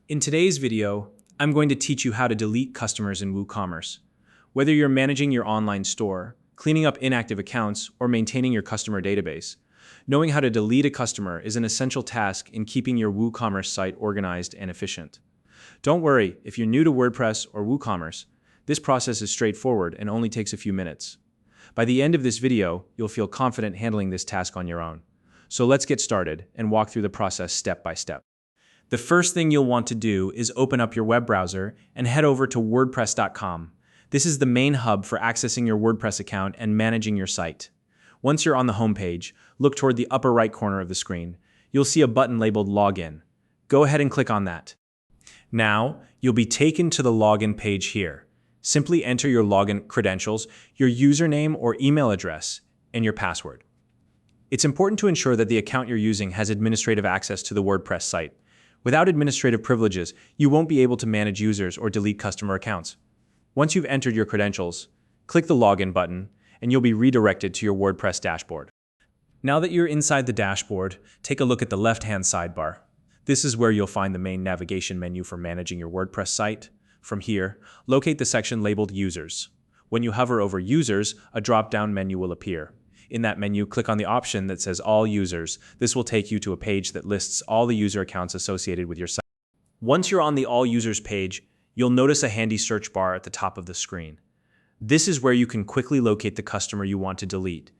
In today's video, I'm going to teach you how to delete customers in WooCommerce. Whether you're managing your online store, cleaning up inactive accounts, or maintaining your customer database, knowing how to delete a customer is an essential task in keeping your WooCommerce site organized and efficient. Don't worry, if you're new to WordPress or WooCommerce, this process is straightforward and only takes a few minutes. By the end of this video, you'll feel confident handling this task on your own. So let's get started and walk through the process step by step. The first thing you'll want to do is open up your web browser and head over to wordpress.com. This is the main hub for accessing your WordPress account and managing your site. Once you're on the home page, look toward the upper right corner of the screen. You'll see a button labeled Login. Go ahead and click on that. Now, you'll be taken to the login page here. Simply enter your login credentials, your username or email address, and your password. It's important to ensure that the account you're using has administrative access to the WordPress site. Without administrative privileges, you won't be able to manage users or delete customer accounts. Once you've entered your credentials, click the Login button, and you'll be redirected to your WordPress dashboard. Now that you're inside the dashboard, take a look at the left-hand sidebar. This is where you'll find the main navigation menu for managing your WordPress site. From here, locate the section labeled Users. When you hover over Users, a drop-down menu will appear. In that menu, click on the option that says All Users. This will take you to a page that lists all the user accounts associated with your site. Once you're on the All Users page, you'll notice a handy search bar at the top of the screen. This is where you can quickly locate the customer you want to delete.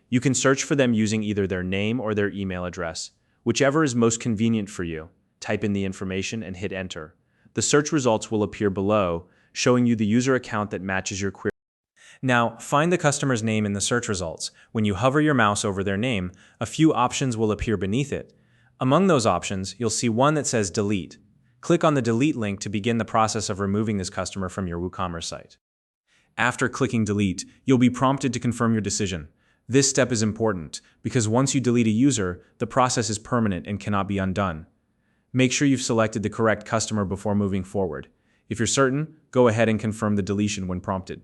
You can search for them using either their name or their email address. Whichever is most convenient for you, type in the information and hit Enter. The search results will appear below, showing you the user account that matches your query. Now, find the customer's name in the search results. When you hover your mouse over their name, a few options will appear beneath it. Among those options, you'll see one that says Delete. Click on the Delete link to begin the process of removing this customer from your WooCommerce site. After clicking Delete, you'll be prompted to confirm your decision. This step is important because once you delete a user, the process is permanent and cannot be undone. Make sure you've selected the correct customer before moving forward. If you're certain, go ahead and confirm the deletion when prompted.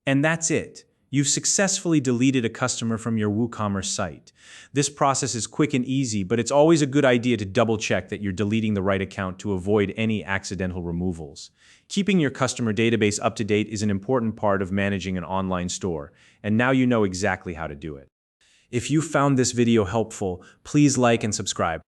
And that's it. You've successfully deleted a customer from your WooCommerce site. This process is quick and easy, but it's always a good idea to double check that you're deleting the right account to avoid any accidental removals. Keeping your customer database up to date is an important part of managing an online store, and now you know exactly how to do it. If you found this video helpful, please like and subscribe.